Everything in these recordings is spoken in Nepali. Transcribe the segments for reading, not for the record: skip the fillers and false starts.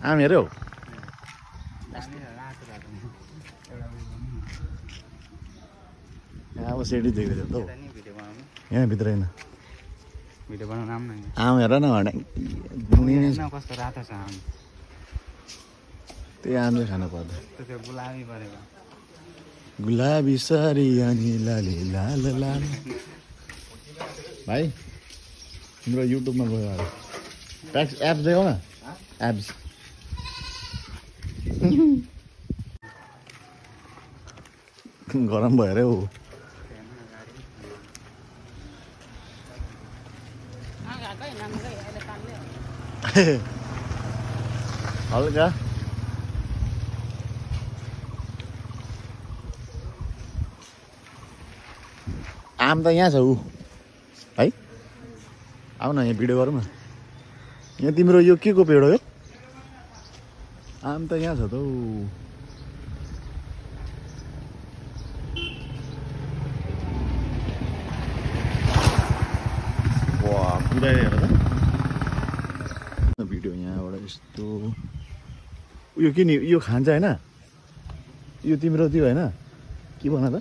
आम हेऱ्यौ यहाँ अब सेडी देख्दैछ त यहाँ भित्र होइन भिडियो बनाउन आउन आम हेर न भने कस्तो रातो छ आम त्यही आम चाहिँ खानु पर्दैन त्यो गुलाबी परेको गुलाबी सारी अनि लाली लाल लाल भाइ तिम्रो युट्युबमा गयो अब एप्स देखाउ न एप्स गरम भयो अरे हौ हल्का आम त यहाँ छ ऊ है आऊ न यहाँ भिडियो गरौँ न यहाँ तिम्रो यो के को पेड हो यो आम त यहाँ छ त हौ वाह पुरै हेर त भिडियो यहाँबाट यस्तो उयो के नि यो खान्छ होइन यो तिम्रो त्यो होइन के भन त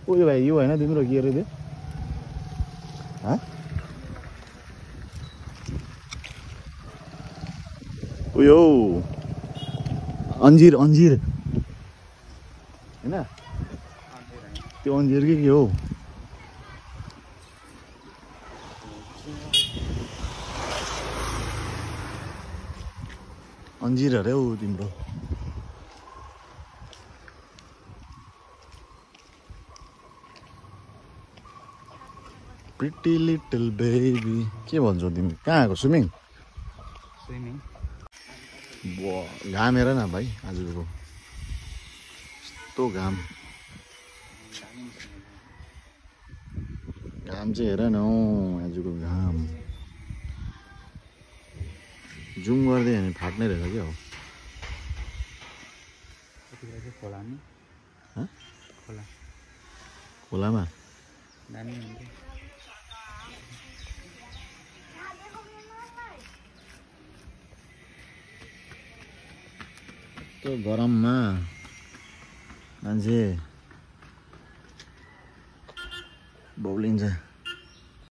उयो भाइ यो होइन तिम्रो के अरे त्यो उयो अन्जिर अन्जिर होइन त्यो अन्जिर के हो अन्जिर अरे हौ तिम्रो प्रिटी लिटल बेबी के भन्छौ तिमी कहाँ आएको स्विमिङ घाम हेर न भाइ आजको यस्तो घाम घाम चाहिँ हेर न हौ आजको घाम जुम गर्दै हामी फाट्ने रहेछ क्या हो खोलामा यस्तो गरममा मान्छे बौलिन्छ